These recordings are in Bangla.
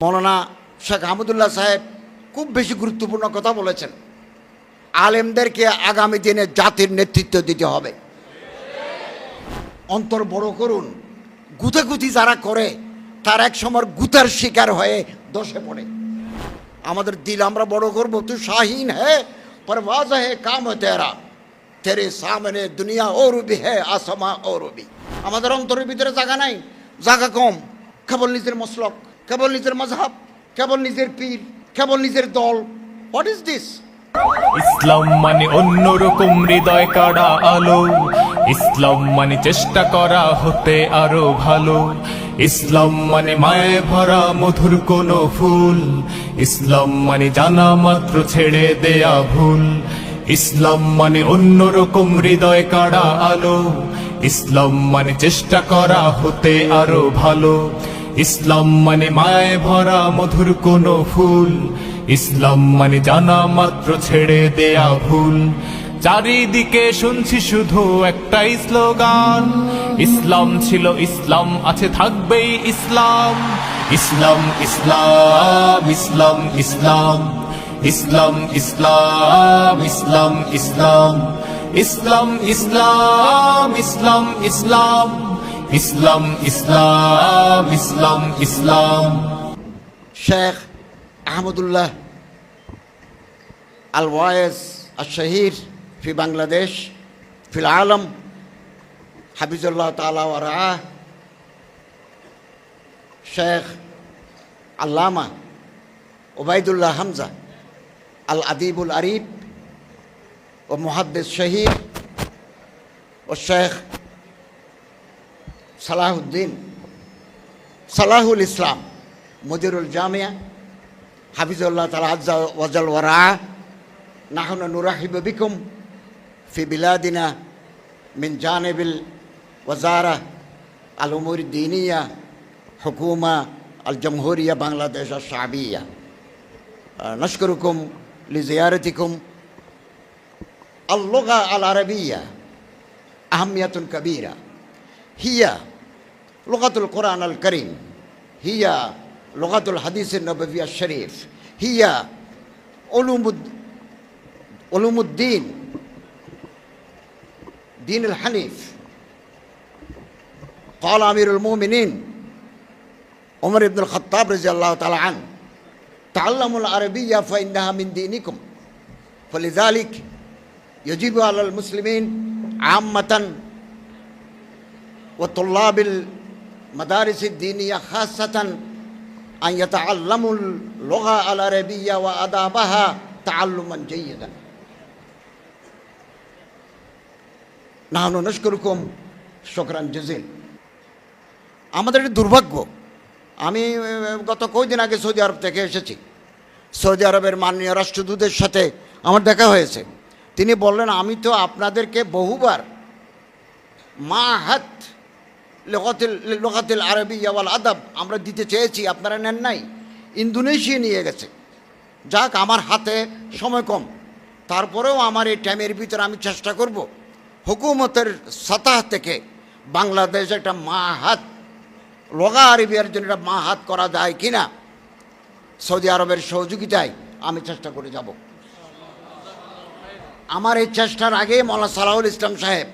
মৌলানা শেখ আহমদুল্লাহ সাহেব খুব বেশি গুরুত্বপূর্ণ কথা বলেছেন। আলেমদেরকে আগামী দিনে জাতির নেতৃত্ব দিতে হবে। অন্তর বড় করুন। গুতাগুতি যারা করে তার এক সময় গুতার শিকার হয়ে দশে পড়ে। আমাদের দিল আমরা বড় করবো। তুই শাহীন হে পরওয়াজ হে কাম তেরা, তেরে সামনে দুনিয়া ওর বি হে আসমা ওর বি। আমাদের অন্তরের ভিতরে জায়গা নাই, জায়গা কম। কেবল নিজের মসলক, কেবল নিজের মজহাব, কেবল নিজের পীর, কেবল নিজের দল। What is this? ইসলাম মানে অন্যরকম হৃদয় কাড়া আলো। ইসলাম মানে চেষ্টা করা হতে আরো ভালো। ইসলাম মানে মায়ে ভরা মধুর কোন ফুল। ইসলাম মানে জানা মাত্র ছেড়ে দেয়া ভুল। ইসলাম মানে অন্যরকম হৃদয় কাড়া আলো। ইসলাম মানে চেষ্টা করা হতে আরো ভালো। ইসলাম মানে মায়ে ভরা মধুর কোন ফুল। ইসলাম মানে জানা মাত্র ছেড়ে দেয়া ভুল। চারিদিকে শুনছি শুধু একটাই স্লোগান, ইসলাম ছিল ইসলাম আছে থাকবেই ইসলাম। ইসলাম ইসলাম ইসলাম ইসলাম ইসলাম ইসলাম ইসলাম ইসলাম ইসলাম ইসলাম ইসলাম ইসলাম ইসলাম ইসলাম ইসলাম ইসলাম। শেখ আহমদুল্লাহ আল ওয়ায়েজ আশ-শাহির ফি বাংলাদেশ ফিল আলম হাফিজুল্লাহ তাআলা ওয়া রাআহ, শেখ আল্লামা ওবায়দুল্লাহ হামজা আল আদিবুল আরিব ও মুহাদ্দিস শহীদ ও শেখ সালাহুদ্দিন সালাহুল ইসলাম মুদিরুল জামিয়া হাফিজুল্লাহ তাআলা আজ্জা ওয়াজাল ওয়া রাআহ, নাহনু নুরাহিবু বিকুম ফি বিলাদিনা মিন জানিবিল ওয়াজারা আল উমুর দ্বীনিয়া হুকুমা আল জমহুরিয়া বাংলাদেশ আশ-শা'বিয়া। নাশকুরুকুম লিজিয়ারতিকুম। আল-লুগা আল-আরাবিয়া আহমিয়াতুন কাবীরা, হিয়া লুগাতুল কুরআন আল কারীম, হিয়া লুগাতুল হাদিস নববী শরীফ, হিয়া উলুমুদ্দিন دين الحنيف. قال أمير المؤمنين عمر بن الخطاب رضي الله تعالى عنه: تعلموا العربية فإنها من دينكم. فلذلك يجب على المسلمين عامة وطلاب المدارس الدينية خاصة أن يتعلموا اللغة العربية وآدابها تعلما جيدا. নাহনু নাশকুরুকুম শুকরান জাযীল। আমাদের একটা দুর্ভাগ্য, আমি গত কয়েকদিন আগে সৌদি আরব থেকে এসেছি। সৌদি আরবের মাননীয় রাষ্ট্রদূতের সাথে আমার দেখা হয়েছে। তিনি বললেন, আমি তো আপনাদেরকে বহুবার মাহাত লুগাতিল আরবিয়্যা ওয়াল আদব আমরা দিতে চেয়েছি, আপনারা নেন নাই। ইন্দোনেশিয়া নিয়ে গেছে। যাক, আমার হাতে সময় কম, তারপরেও আমার এই টাইমের ভিতরে আমি চেষ্টা করব হুকুমতের সতহ থেকে বাংলাদেশ একটা মাহাত লগা আরবিয়ার জন্য একটা মাহাত করা যায় কিনা, সৌদি আরবের সহযোগিতায় আমি চেষ্টা করে যাব। আমার এই চেষ্টার আগে মৌলানা সালাহুল ইসলাম সাহেব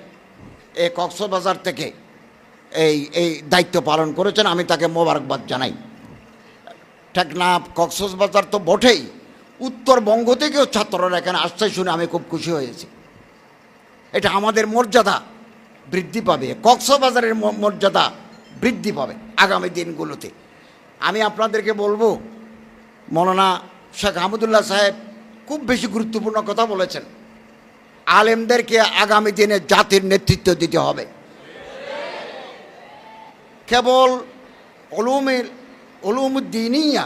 এই কক্সবাজার থেকে এই দায়িত্ব পালন করেছেন, আমি তাকে মোবারকবাদ জানাই। টেকনাফ কক্সবাজার তো বটেই, উত্তরবঙ্গ থেকেও ছাত্ররা এখানে আসতে শুনে আমি খুব খুশি হয়েছি। এটা আমাদের মর্যাদা বৃদ্ধি পাবে, কক্সবাজারের মর্যাদা বৃদ্ধি পাবে আগামী দিনগুলোতে। আমি আপনাদেরকে বলবো, মৌলানা শেখ আহমদুল্লাহ সাহেব খুব বেশি গুরুত্বপূর্ণ কথা বলেছেন। আলেমদেরকে আগামী দিনে জাতির নেতৃত্ব দিতে হবে। কেবল উলুমুদ্দিনিয়া,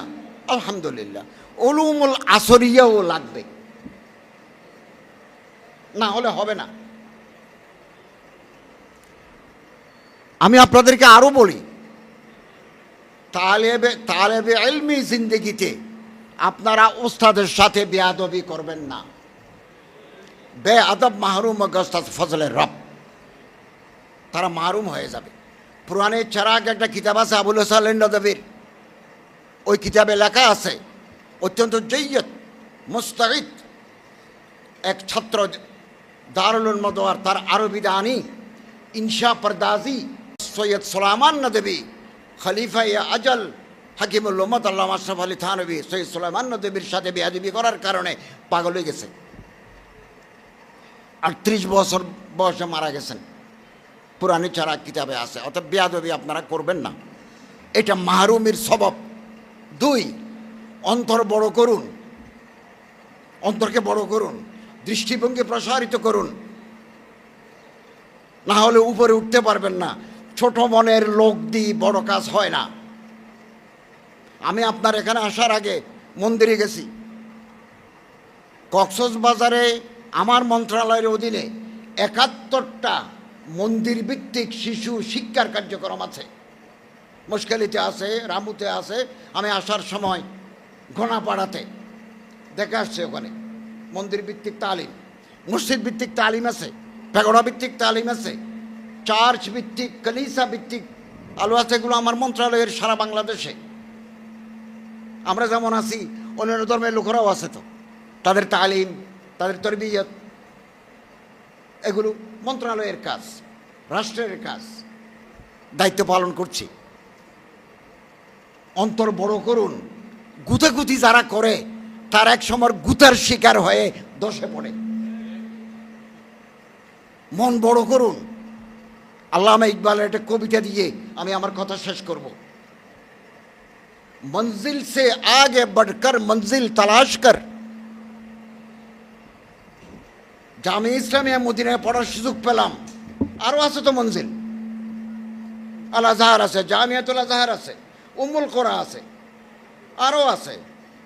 আলহামদুলিল্লাহ, উলুমুল আসরিয়াও লাগবে, না হলে হবে না। আমি আপনাদেরকে আরও বলি, তালেবে ইলমি জিন্দেগিতে আপনারা উস্তাদের সাথে বেয়াদবি করবেন না। বেআদব মাহরুম গস্তাদ ফজলের রব, তারা মাহরুম হয়ে যাবে। পুরাণের চারাক একটা কিতাব আছে আবুল হাসান নদভীর, ওই কিতাবে লেখা আছে, অত্যন্ত জৈয়ত মুস্তাহিদ এক ছাত্র দারুল উলুম মদোয়ার, তার আরবি দানি ইনশা পরদাজি সৈয়দ সুলাইমান নদভী খলিফা আজল হাকিমুল উম্মত আল্লামা আশরাফ আলী থানভী সৈয়দ সুলাইমান নদভীর সাথে বেয়াদবি করার কারণে পাগল হয়ে গেছে। 38 বছর বয়সে মারা গেছেন, পুরানি চারা কিতাবে আছে। অর্থাৎ বেয়াদবি আপনারা করবেন না, এটা মাহরুমির স্বভাব। 2, অন্তর বড় করুন, অন্তরকে বড় করুন, দৃষ্টিভঙ্গি প্রসারিত করুন, না হলে উপরে উঠতে পারবেন না। ছোট মনের লোক দিয়ে বড় কাজ হয় না। আমি আপনার এখানে আসার আগে মন্দিরে গেছি। কক্সবাজারে আমার মন্ত্রণালয়ের অধীনে 71টা মন্দির ভিত্তিক শিশু শিক্ষার কার্যক্রম আছে। মুশকিলিতে আছে, রামুতে আছে। আমি আসার সময় ঘোনাপাড়াতে দেখে আসছে, ওখানে মন্দির ভিত্তিক তালিম, মসজিদ ভিত্তিক তালিম আছে, পেগোড়া ভিত্তিক তালিম আছে, চার্চ ভিত্তিক, কলিসা ভিত্তিক আলো আছে। এগুলো আমার মন্ত্রণালয়ের সারা বাংলাদেশে। আমরা যেমন আছি, অন্যান্য ধর্মের লোকেরাও আছে, তো তাদের তালিম, তাদের তরবিয়ত, এগুলো মন্ত্রণালয়ের কাজ, রাষ্ট্রের কাজ, দায়িত্ব পালন করছি। অন্তর বড় করুন। গুতাগুতি যারা করে তার এক সময় গুতার শিকার হয়ে দশে পড়ে। মন বড় করুন। আল্লামা ইকবালের একটা কবিতা দিয়ে আমি আমার কথা শেষ করব। মঞ্জিল সে আগে बढ़कर मंजिल तलाश कर। জামিয়া ইসলামিয়া মদিনায় পড়ার সুযোগ পেলাম। আরও আছে তো মঞ্জিল, আল আজহার আছে, জামিয়াতুল আজহার আছে, উম্মুল কোরা আছে, আরও আছে,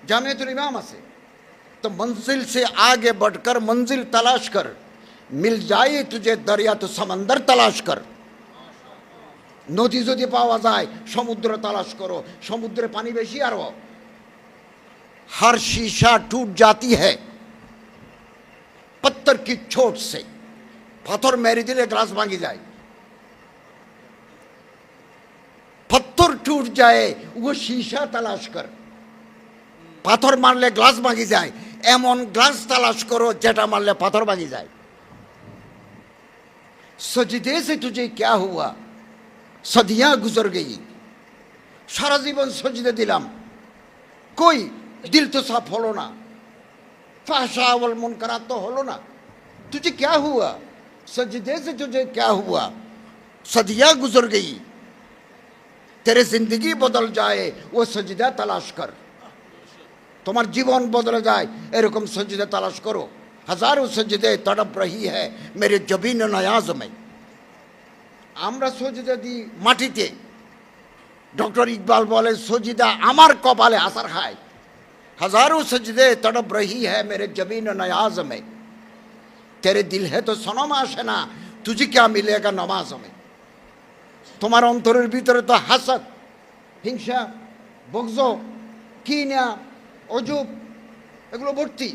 জামিয়াতুল ইমাম আছে। তো मंजिल से आगे बढ़कर मंजिल तलाश कर, मिल जाए तुझे दरिया तो समंदर तलाश कर। নদী যদি পাওয়া যায় সমুদ্র তালাশ করো, সমুদ্রে পানি বেশি আরো। हर शीशा टूट जाती है पत्थर की चोट से। পাথর মেরে দিলে গ্লাস ভাঙি যায়। पत्थर टूट जाए वो शीशा तलाश कर। পাথর মারলে গ্লাস ভাঙি যায়, এমন গ্লাস তালাশ করো যেটা মারলে পাথর ভাঙি যায়। सजदे से तुझे क्या हुआ, सदियां गुजर गई। सारा जीवन सजदे दिलाम, कोई दिल तो साफ हलो ना, फाहशा वल मुनकरात तो हलो ना। तुझे क्या हुआ, सजदे से तुझे क्या हुआ, सदियां गुजर गई। तेरे जिंदगी बदल जाए वो सजदा तलाश कर। তোমার জীবন বদলে যায় এরকম সজদে তালাশ করো। হাজারো সজদে তড়প রহি হ্যায় মেরে জবিন নয়াজ মে। আমরা সজদা দিই মাটিতে। ডক্টর ইকবাল বলে সজিদা আমার কপালে আসার খায়। হাজারো সজদে তড়প রহি হ্যায় মেরে জবিন নয়াজ মে। তেরে দিল হে তো সনম আশনা, তুঝে ক্যা মিলেগা নমাজ মে। তোমার অন্তরের ভিতরে তো হাসদ, হিংসা, বগজ, কিনা, অজুব, এগুলো ভর্তি।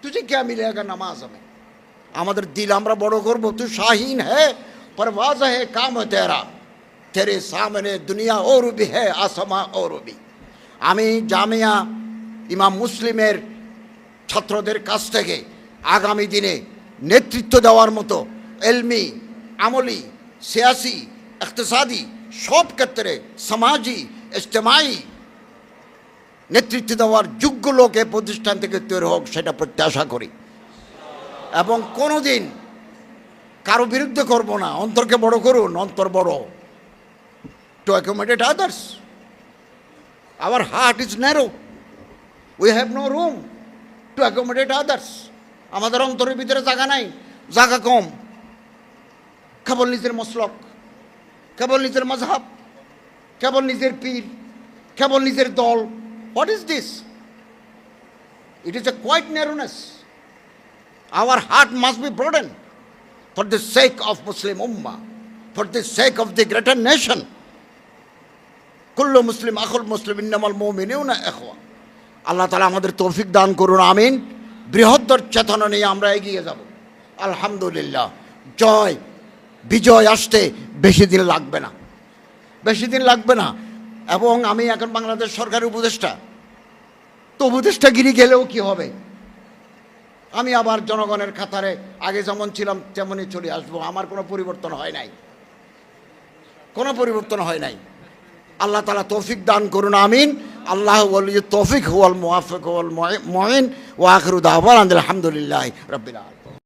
তুঝে ক্যা মিলেগা নমাজ মে। আমাদের দিল আমরা বড় করবো। তুই শাহিন হ্যায়, परवाज है काम तेरा, तेरे सामने दुनिया और भी है आसमा और भी। আমি জামিয়া ইমাম মুসলিমের ছাত্রদের কাছ থেকে আগামী দিনে নেতৃত্ব দেওয়ার মতো এলমি, আমলি, সিয়াসি, ইকতিসাদি সব ক্ষেত্রে সমাজি, ইজতেমাই নেতৃত্ব দেওয়ার যোগ্য লোক এ প্রতিষ্ঠান থেকে তৈরি হোক, সেটা প্রত্যাশা করি। এবং কোনোদিন কারো বিরুদ্ধে করব না। অন্তরকে বড় করুন, অন্তর বড়। To accommodate others. Our heart is narrow, we have no room to accommodate others. আমাদের অন্তরের ভিতরে জায়গা নাই, জায়গা কম। কেবল নিজের মসলক, কেবল নিজের মজহাব, কেবল নিজের পীর, কেবল নিজের দল। What is this? It is a quite narrowness. Our heart must be broaden for the sake of Muslim Ummah, for the sake of the greater nation. Kullu Muslim akhul Muslim innamal mu'minuna ikhwa. আল্লাহ তাআলা আমাদের তৌফিক দান করুন, আমিন। বৃহত্তর চেতনা নিয়ে আমরা এগিয়ে যাব। আলহামদুলিল্লাহ। জয়, বিজয় আসতে বেশি দিন লাগবে না, বেশি দিন লাগবে না। এবং আমি এখন বাংলাদেশ সরকারের উপদেষ্টা, তো উপদেষ্টাগিরি গেলেও কি হবে, আমি আবার জনগণের খাতারে আগে যেমন ছিলাম তেমনই চলে আসবো। আমার কোনো পরিবর্তন হয় নাই, কোনো পরিবর্তন হয় নাই। আল্লাহ তাআলা তৌফিক দান করুন, আমিন। আল্লাহ ওয়ালি তৌফিক হুয়াল মুওয়াফিক হুয়াল মুঈন ওয়া আখিরু দাওয়ানা আলহামদুলিল্লাহি রাব্বিল আলামিন।